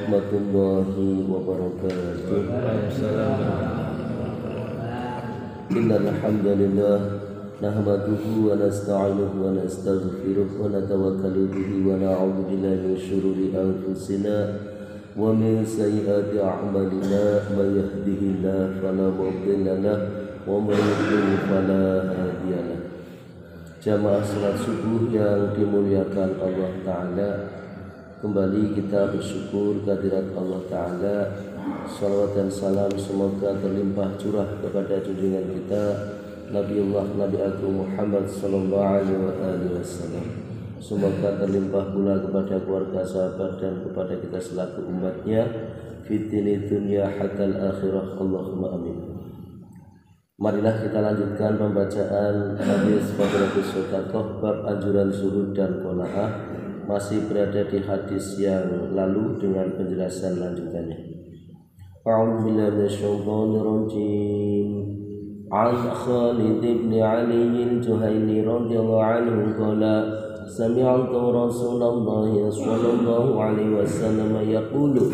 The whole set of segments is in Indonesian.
warahmatullahi wabarakatuh. Innal hamdalillah nahmaduhu wa nasta'inuhu wa nastaghfiruh wa natawakkalu bihi wa na'udzu billahi min syururi anfusina wa min sayyiati a'malina may yahdihillahu fala mudilla lahu wa may yudlil fala hadiya lahu. Jamaah salat subuh yang dimuliakan Allah Ta'ala, kembali kita bersyukur kehadirat Allah Ta'ala. Salawat dan salam semoga terlimpah curah kepada junjungan kita Nabiullah Nabi Agung Muhammad Sallallahu Alaihi Wasallam. Semoga terlimpah pula kepada keluarga, sahabat, dan kepada kita selaku umatnya fitini dunia hatta akhirah. Allahumma amin. Marilah kita lanjutkan pembacaan hadis Fadhilatus Shadaqah bab anjuran zuhud dan qanaah. Masih berada di hadis yang lalu dengan penjelasan lanjutannya. A'udzu billahi minasyaitonir rajim. An Khalid bin Ali al-Juhani radhiyallahu anhu qala sami'tu Rasulullah sallallahu alaihi wasallam yaqulu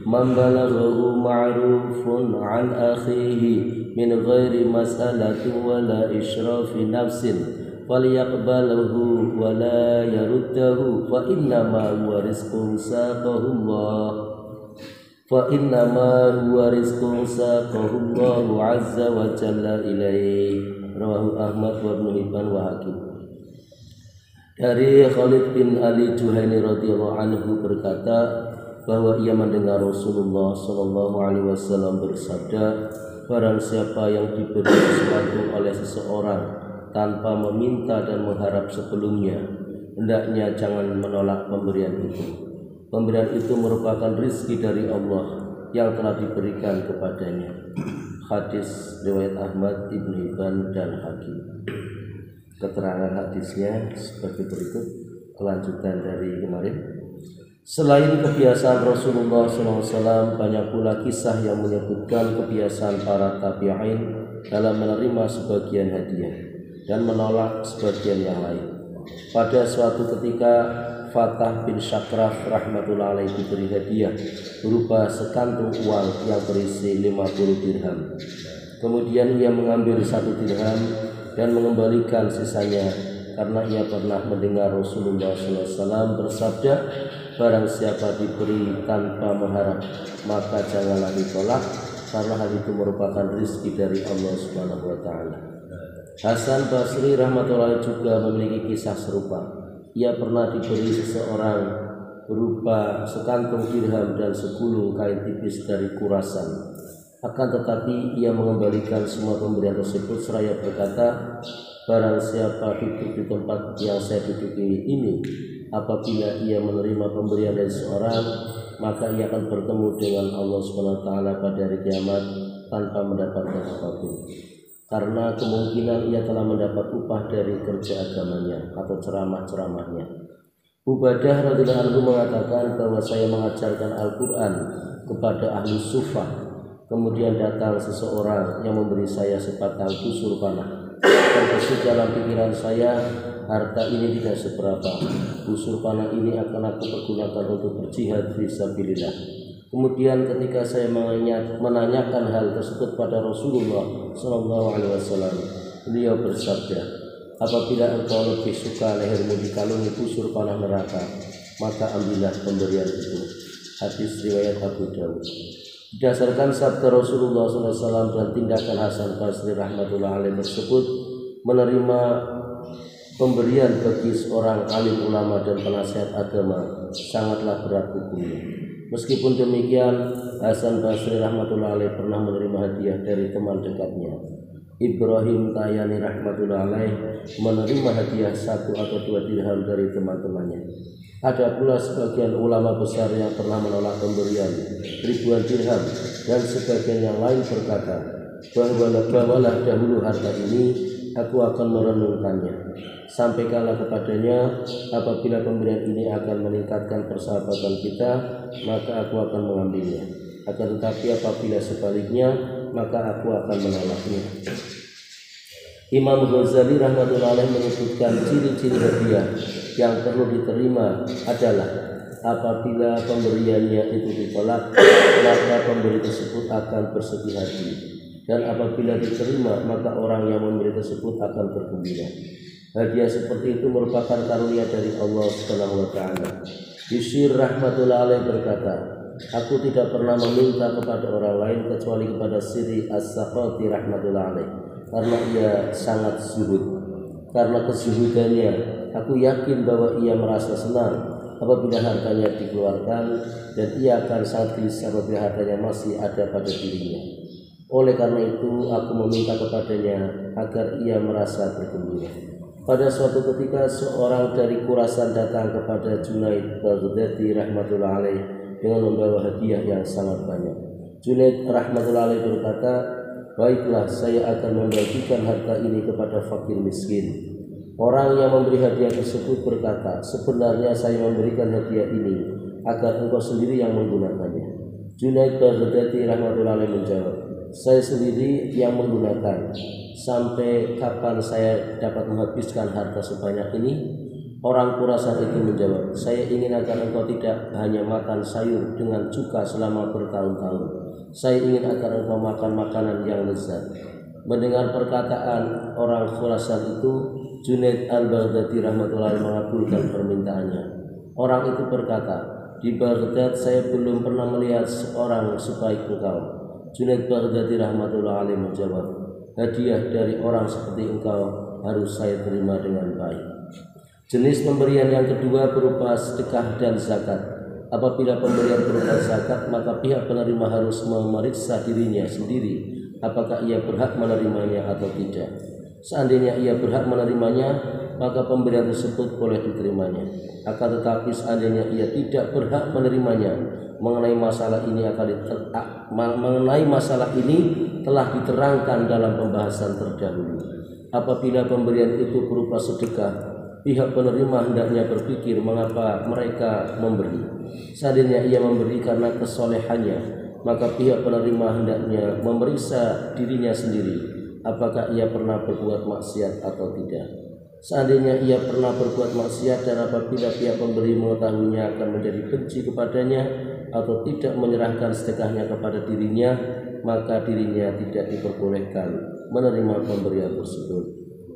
man balaghahu ma'rufun an akhihi min ghairi mas'alatin wala israfi nafsin falyaqbalhu wala yaruddahu fa innama huwa rizqun saqahu Allah azza wa jalla ilaihi. Rawahu Ahmad wa Ibnu Hibban wa Hakim. Dari Khalid bin Ali Juhaini radhiyallahu anhu berkata bahwa ia mendengar Rasulullah sallallahu alaihi wasallam bersabda, barang siapa yang diberi sesuatu oleh seseorang tanpa meminta dan mengharap sebelumnya, hendaknya jangan menolak pemberian itu. Pemberian itu merupakan rizki dari Allah yang telah diberikan kepadanya. Hadis riwayat Ahmad, Ibnu Hibban, dan Hakim. Keterangan hadisnya sebagai berikut, kelanjutan dari kemarin. Selain kebiasaan Rasulullah SAW, banyak pula kisah yang menyebutkan kebiasaan para tabi'in dalam menerima sebagian hadiah dan menolak sebagian yang lain. Pada suatu ketika, Fatah bin Syakraf rahmatullah alaih diberi hadiah berupa sekantung uang yang berisi 50 dirham. Kemudian ia mengambil 1 dirham dan mengembalikan sisanya karena ia pernah mendengar Rasulullah SAW bersabda, barang siapa diberi tanpa mengharap maka janganlah ditolak, karena hal itu merupakan rizki dari Allah Subhanahu wa Ta'ala. Hasan Basri rahmatullahi juga memiliki kisah serupa. Ia pernah diberi seseorang berupa sekantung dirham dan 10 kain tipis dari kurasan. Akan tetapi ia mengembalikan semua pemberian tersebut seraya berkata, barang siapa duduk di tempat yang saya duduki ini, apabila ia menerima pemberian dari seorang, maka ia akan bertemu dengan Allah SWT pada hari kiamat tanpa mendapatkan apapun, karena kemungkinan ia telah mendapat upah dari kerja agamanya atau ceramah-ceramahnya. Ubadah radhiyallahu anhu mengatakan bahwa saya mengajarkan Al-Quran kepada ahli sufah. Kemudian datang seseorang yang memberi saya sebatang busur panah. Terbesit dalam pikiran saya, harta ini tidak seberapa. Busur panah ini akan aku pergunakan untuk berjihad fisabilillah. Kemudian ketika saya menanyakan hal tersebut pada Rasulullah SAW, beliau bersabda, apabila engkau lebih suka lehermu dikalungi busur panah neraka, maka ambillah pemberian itu. Hadis riwayat Abu Dawud. Berdasarkan sabda Rasulullah SAW dan tindakan Hasan Basri rahmatullah alaih tersebut, menerima pemberian bagi seorang alim ulama dan penasihat agama sangatlah berat hukumnya. Meskipun demikian, Hasan Basri rahmatullah alaih pernah menerima hadiah dari teman dekatnya. Ibrahim Tayani rahmatullah alaih menerima hadiah 1 atau 2 dirham dari teman-temannya. Ada pula sebagian ulama besar yang pernah menolak pemberian ribuan dirham, dan sebagian yang lain berkata, bawalah dahulu harta ini, aku akan merenungkannya. Sampaikanlah kepadanya, apabila pemberian ini akan meningkatkan persahabatan kita, maka aku akan mengambilnya. Akan tetapi apabila sebaliknya, maka aku akan menolaknya. Imam Ghazali rahmatullahi alaih menyebutkan ciri-ciri hadiah yang perlu diterima adalah apabila pemberiannya itu ditolak, maka pemberi tersebut akan bersedih hati, dan apabila diterima, maka orang yang memberi tersebut akan bergembira. Hadiah seperti itu merupakan karunia dari Allah Subhanahu wa taala. Bishr rahmatullah alaih berkata, aku tidak pernah meminta kepada orang lain kecuali kepada Siri As-Sakhati rahmatullah alaih, karena ia sangat zuhud. Karena kezuhudannya, aku yakin bahwa ia merasa senang apabila hartanya dikeluarkan, dan ia akan sangat gelisah apabila hartanya masih ada pada dirinya. Oleh karena itu, aku meminta kepadanya agar ia merasa bergembira. Pada suatu ketika, seorang dari Khurasan datang kepada Junaid Baghdadi rahmatullah alaih dengan membawa hadiah yang sangat banyak. Junaid rahmatullah alaih berkata, baiklah, saya akan membagikan harta ini kepada fakir miskin. Orang yang memberi hadiah tersebut berkata, sebenarnya saya memberikan hadiah ini agar engkau sendiri yang menggunakannya. Junaid Baghdadi rahmatullah alaih menjawab, saya sendiri yang menggunakan. Sampai kapan saya dapat menghabiskan harta sebanyak ini? Orang Khurasan itu menjawab, saya ingin agar engkau tidak hanya makan sayur dengan cuka selama bertahun-tahun. Saya ingin agar engkau makan makanan yang lezat. Mendengar perkataan orang Khurasan itu, Junaid al-Baghdadi rahmatullahi mengabulkan permintaannya. Orang itu berkata, di Baghdad saya belum pernah melihat seorang sebaik engkau. Junaid Baghdadi rahmatullahi alaih menjawab, hadiah dari orang seperti engkau harus saya terima dengan baik. Jenis pemberian yang kedua berupa sedekah dan zakat. Apabila pemberian berupa zakat, maka pihak penerima harus memeriksa dirinya sendiri apakah ia berhak menerimanya atau tidak. Seandainya ia berhak menerimanya, maka pemberian tersebut boleh diterimanya. Akan tetapi seandainya ia tidak berhak menerimanya, mengenai masalah ini telah diterangkan dalam pembahasan terdahulu. Apabila pemberian itu berupa sedekah, pihak penerima hendaknya berpikir mengapa mereka memberi. Seandainya ia memberi karena kesolehannya, maka pihak penerima hendaknya memeriksa dirinya sendiri apakah ia pernah berbuat maksiat atau tidak. Seandainya ia pernah berbuat maksiat dan apabila pihak pemberi mengetahuinya akan menjadi benci kepadanya atau tidak menyerahkan sedekahnya kepada dirinya, maka dirinya tidak diperbolehkan menerima pemberian tersebut.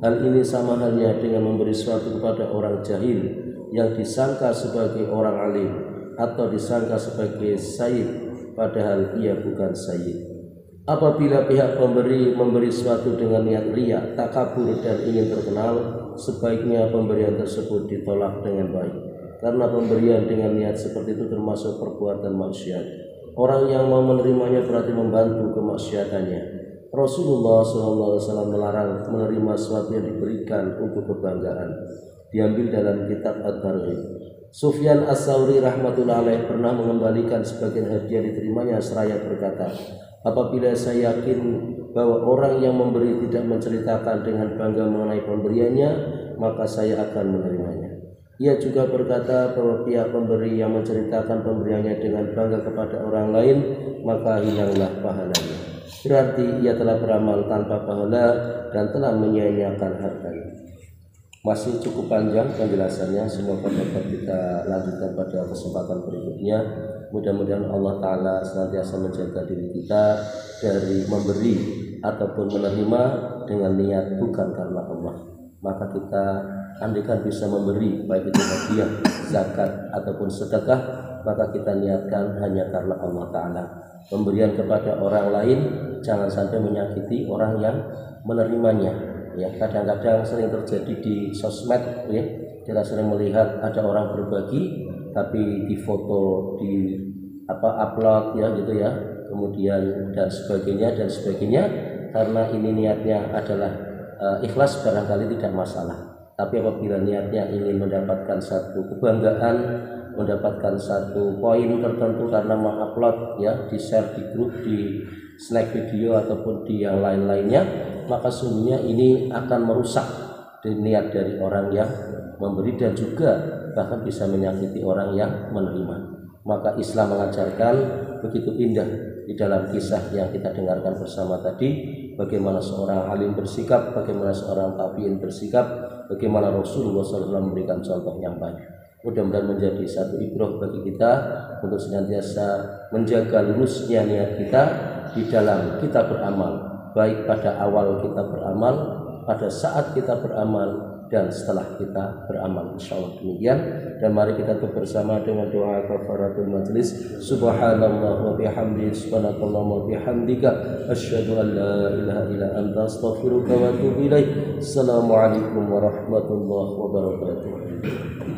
Hal ini sama halnya dengan memberi sesuatu kepada orang jahil yang disangka sebagai orang alim atau disangka sebagai sayyid padahal ia bukan sayyid. Apabila pihak pemberi memberi sesuatu dengan niat riya, takabur dan ingin terkenal, sebaiknya pemberian tersebut ditolak dengan baik. Karena pemberian dengan niat seperti itu termasuk perbuatan maksiat. Orang yang mau menerimanya berarti membantu kemaksiatannya. Rasulullah SAW melarang menerima sesuatu yang diberikan untuk kebanggaan. Diambil dalam kitab At-Targhib. Sufyan As-Sauri rahmatullah alaih pernah mengembalikan sebagian hadiah diterimanya seraya berkata, apabila saya yakin bahwa orang yang memberi tidak menceritakan dengan bangga mengenai pemberiannya, maka saya akan menerimanya. Ia juga berkata bahwa pihak pemberi yang menceritakan pemberiannya dengan bangga kepada orang lain, maka hilanglah pahalanya. Berarti ia telah beramal tanpa pahala dan telah menyia-nyiakan hartanya. Masih cukup panjang penjelasannya, semoga dapat kita lanjutkan pada kesempatan berikutnya. Mudah-mudahan Allah Ta'ala senantiasa menjaga diri kita dari memberi ataupun menerima dengan niat bukan karena Allah. Maka kita andaikan bisa memberi, baik itu hadiah, zakat ataupun sedekah, maka kita niatkan hanya karena Allah Ta'ala. Pemberian kepada orang lain jangan sampai menyakiti orang yang menerimanya. Ya, kadang-kadang sering terjadi di sosmed, ya, kita sering melihat ada orang berbagi tapi di foto di upload ya gitu ya, kemudian dan sebagainya, karena ini niatnya adalah ikhlas barangkali tidak masalah. Tapi apabila niatnya ingin mendapatkan satu kebanggaan, mendapatkan satu poin tertentu karena mengupload ya, di share di grup, di snack video ataupun di yang lain-lainnya, maka sungguhnya ini akan merusak niat dari orang yang memberi dan juga bahkan bisa menyakiti orang yang menerima. Maka Islam mengajarkan begitu indah di dalam kisah yang kita dengarkan bersama tadi, bagaimana seorang alim bersikap, bagaimana seorang tabi'in bersikap, bagaimana Rasulullah SAW memberikan contoh yang baik. Mudah-mudahan menjadi satu ibrah bagi kita untuk senantiasa menjaga lurusnya niat kita di dalam kita beramal, baik pada awal kita beramal, pada saat kita beramal, dan setelah kita beramal. Insyaallah demikian. Dan mari kita tutup bersama dengan doa kafaratul majlis. Subhanallah wa bihamdihi, subhanakallah wa bihamdika, asyhadu an la ilaha illa anta, astaghfiruka wa atubu ilaik. Assalamualaikum warahmatullahi wabarakatuh.